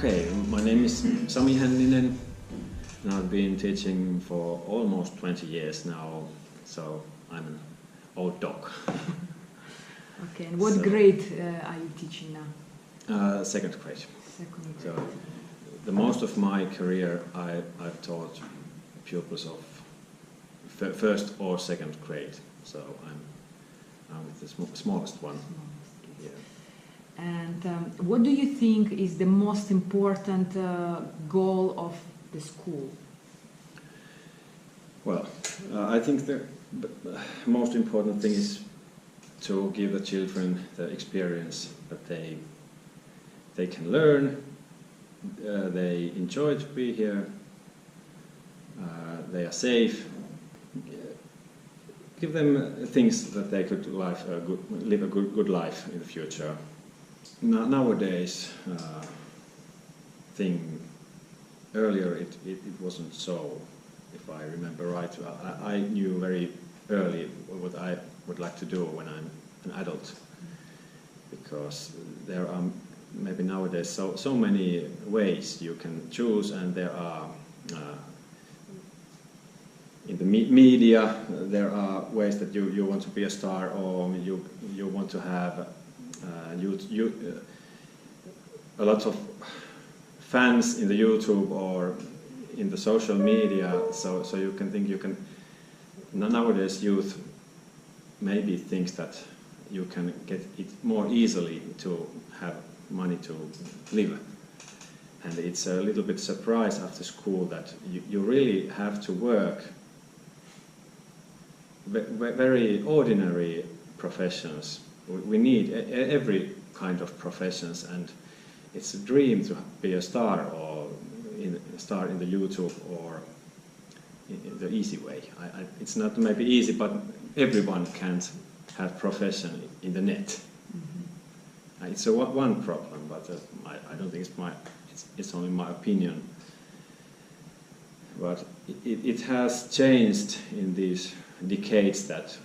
Okay, my name is Sami Hänninen and I've been teaching for almost 20 years now, so I'm an old dog. Okay, and what grade are you teaching now? Second grade. Second grade. So, the most of my career I've taught pupils of first or second grade, so I'm with the smallest one. Yeah. And what do you think is the most important goal of the school? Well, I think the most important thing is to give the children the experience that they can learn, they enjoy to be here, they are safe. Give them things that they could live a good life in the future. Nowadays, earlier it wasn't so. If I remember right, I knew very early what I would like to do when I'm an adult, because there are maybe nowadays so many ways you can choose, and there are in the media there are ways that you want to be a star, or you want to have a lot of fans in the YouTube or in the social media, so you can think you can. Nowadays youth maybe thinks that you can get it more easily to have money to live, and it's a little bit surprise after school that you really have to work very ordinary professions. We need every kind of professions, and it's a dream to be a star or star in the YouTube or in the easy way. It's not maybe easy, but everyone can't have profession in the net. Mm-hmm. It's one problem, but I don't think it's only my opinion. But it has changed in these decades that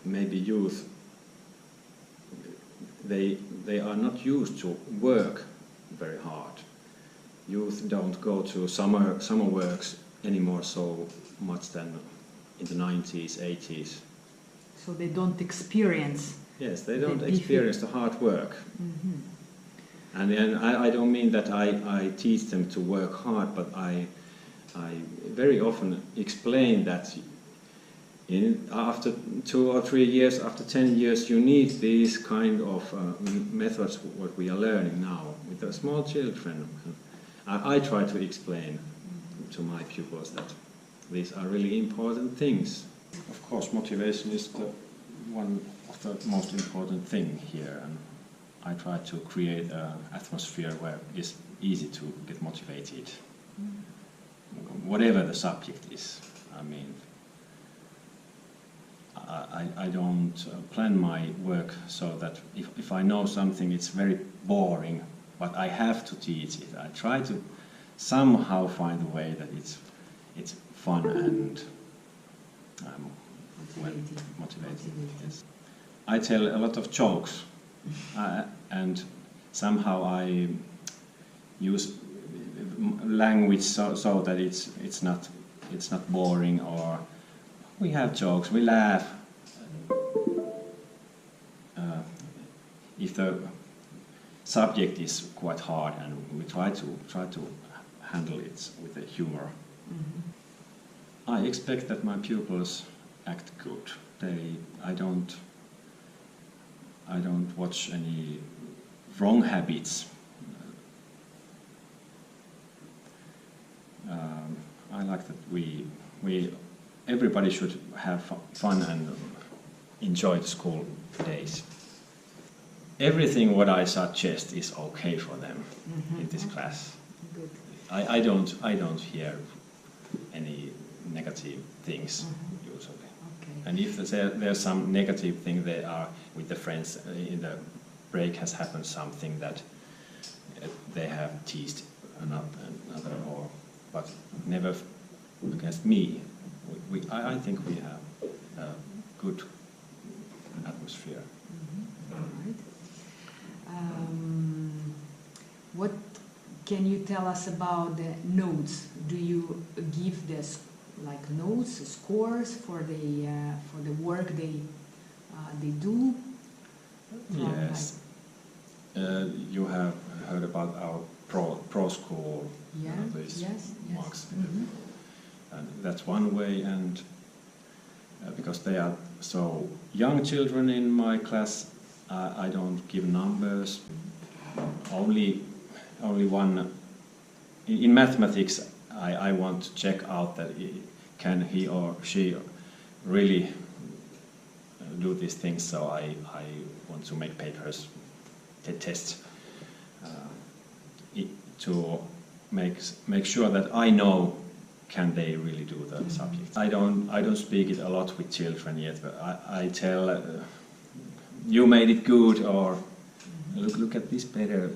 maybe youth they are not used to work very hard. Youth don't go to summer works anymore so much than in the 90s, 80s. So they don't experience. Yes, they don't experience the hard work. Mm-hmm. And I don't mean that I teach them to work hard, but I very often explain that after 2 or 3 years, after 10 years, you need these kind of methods, what we are learning now with the small children. I try to explain to my pupils that these are really important things. Of course, motivation is one of the most important thing here, and I try to create an atmosphere where it's easy to get motivated. Whatever the subject is. I mean, I don't plan my work so that if I know something it's very boring, but I have to teach it. I try to somehow find a way that it's fun and motivating. Yes. I tell a lot of jokes, and somehow I use language so that it's not boring, or we have jokes, we laugh. If the subject is quite hard, and we try to handle it with a humor. Mm-hmm. I expect that my pupils act good. I don't watch any wrong habits. I like that everybody should have fun and enjoy the school days. Everything what I suggest is okay for them. Mm-hmm. In this class. Good. I don't hear any negative things. Mm-hmm. Usually. Okay. And if there's some negative thing, they are with the friends in the break has happened something that they have teased another, but never against me. I think we have a good atmosphere. Mm-hmm. All right. Can you tell us about the notes? Do you give this like notes, scores for the work they do? Yes. You have heard about our pro school. Yeah. These Yes. marks. Mm-hmm. And that's one way, and because they are so young children in my class, I don't give numbers. Only one in mathematics. I want to check out that can he or she really do these things. So I want to make papers, tests, to make sure that I know can they really do the subject. I don't speak it a lot with children yet, but I tell you made it good, or look at this better.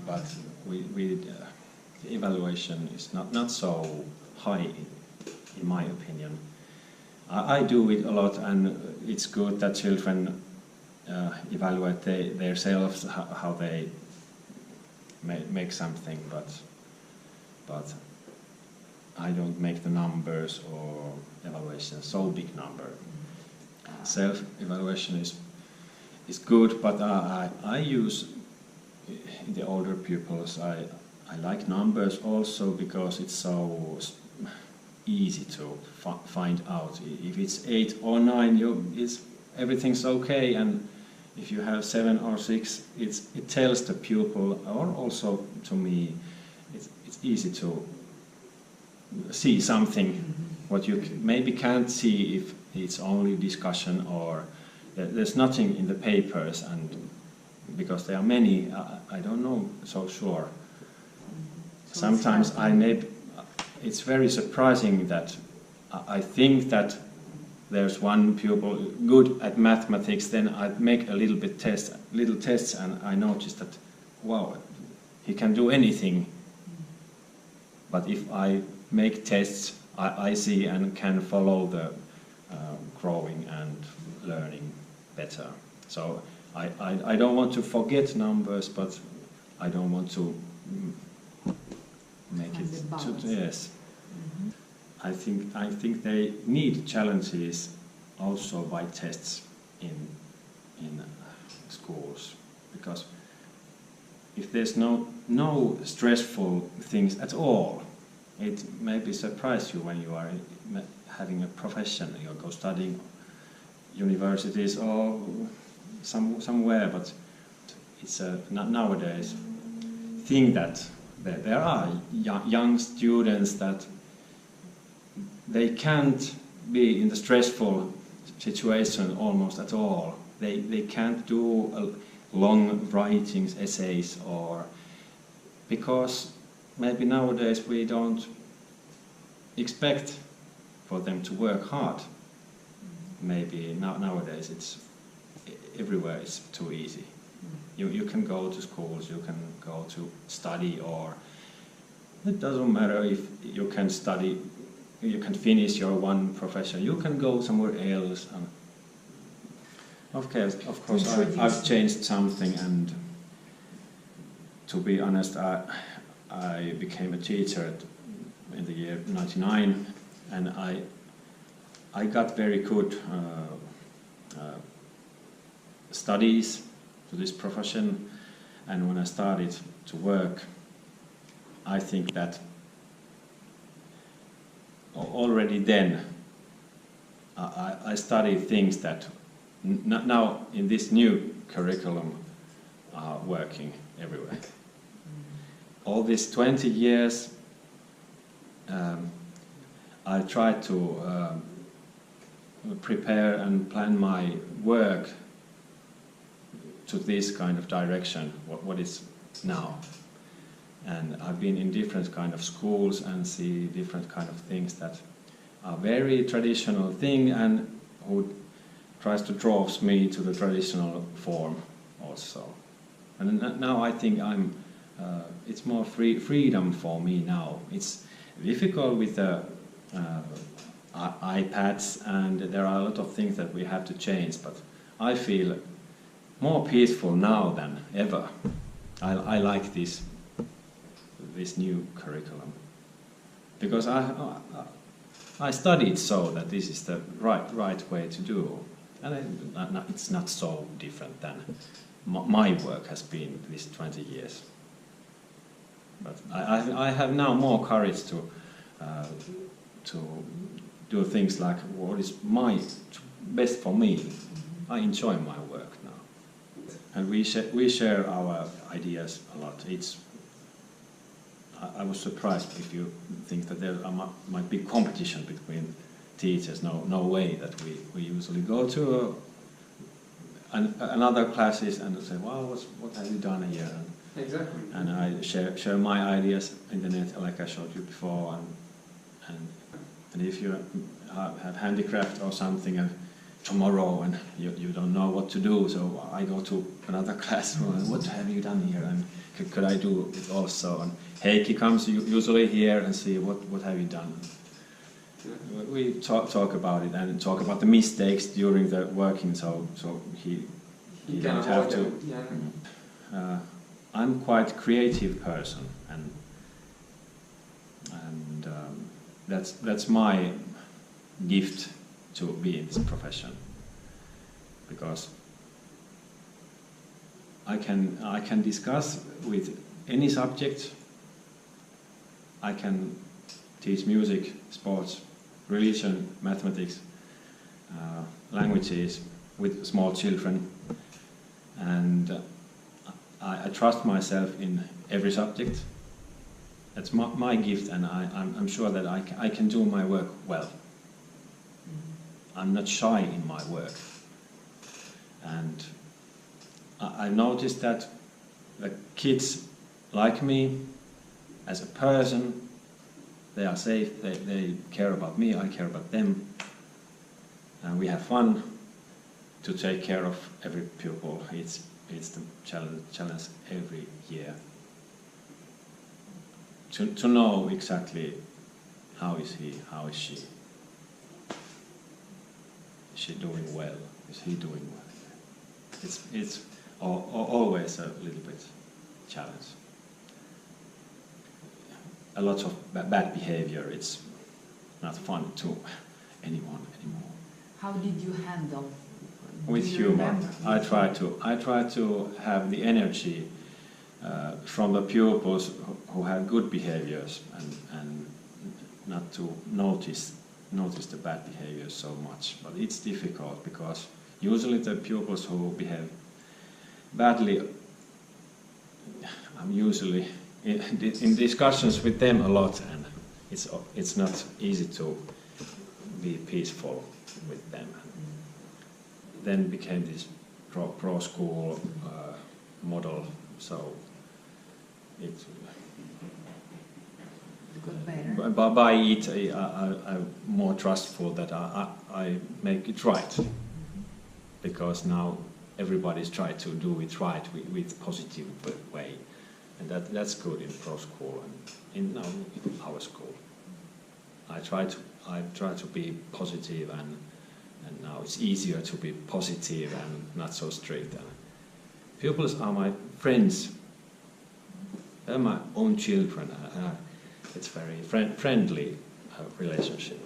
But the evaluation is not so high in my opinion. I do it a lot, and it's good that children evaluate themselves how they make something, but I don't make the numbers or evaluation so big number. Self-evaluation is good, but I use the older pupils. I like numbers also because it's so easy to find out. If it's 8 or 9, everything's okay, and if you have 7 or 6, it tells the pupil, or also to me, it's easy to see something what you maybe can't see if it's only discussion, or there's nothing in the papers, and because there are many, I don't know so sure. So Sometimes it's very surprising that I think that there's one pupil good at mathematics, then I make a little tests, and I notice that, wow, he can do anything. But if I make tests, I see and can follow the growing and learning better. So I don't want to forget numbers, but I don't want to make Find it the balance. yes. Mm-hmm. I think they need challenges also by tests in schools, because if there's no stressful things at all, it maybe surprise you when you are having a profession. You go studying universities or somewhere, but it's nowadays thing that there are young students that they can't be in the stressful situation almost at all. They can't do long writings, essays, or because maybe nowadays we don't expect for them to work hard. Maybe nowadays it's everywhere it's too easy. You can go to schools, you can go to study, or it doesn't matter if you can study, you can finish your one profession, you can go somewhere else. Of course I've changed something, and to be honest, I became a teacher in the year 99, and I got very good studies to this profession, and when I started to work, I think that already then I studied things that now in this new curriculum are working everywhere. All these 20 years I tried to prepare and plan my work to this kind of direction, what is now. And I've been in different kind of schools and see different kind of things that are very traditional thing, and who tries to draw me to the traditional form also. And now I think it's more freedom for me now. It's difficult with the iPads, and there are a lot of things that we have to change, but I feel more peaceful now than ever. I like this this new curriculum, because I studied so that this is the right way to do, and it's not so different than my work has been these 20 years. But I have now more courage to do things like what is best for me. I enjoy my work now, and we share our ideas a lot. I was surprised if you think that there might be competition between teachers. No way that we usually go to another classes and say, "Wow, what have you done here?" Exactly. And I share my ideas in the net, like I showed you before. And if you have handicraft or something tomorrow and you don't know what to do, so I go to another class. What have you done here? And could I do it also? And Heikki comes usually here and see what have you done. We talk about it and talk about the mistakes during the working, so he don't have to. Yeah. I'm quite creative person, and that's my gift to be in this profession, because I can discuss with any subject. I can teach music, sports, religion, mathematics, languages with small children, and I trust myself in every subject. That's my gift, and I'm sure that I can do my work well. I'm not shy in my work, and I noticed that the kids like me as a person. They are safe, they care about me, I care about them, and we have fun to take care of every pupil. It's the challenge every year to know exactly how is he, how is she. Is she doing well? Is he doing well? It's always a little bit challenge. A lot of bad behavior, it's not fun to anyone anymore. How did you handle? With humor. I try to have the energy from the pupils who have good behaviors and not to notice the bad behavior so much. But it's difficult because usually the pupils who behave badly, I'm usually in discussions with them a lot, and it's not easy to be peaceful with them. Then became this pro school model, so it got better. By it I'm more trustful that I make it right, because now everybody's trying to do it right with positive way. And that's good in pro school and in our school. I try to be positive, and now it's easier to be positive and not so strict. And pupils are my friends. They're my own children. It's very friendly relationship.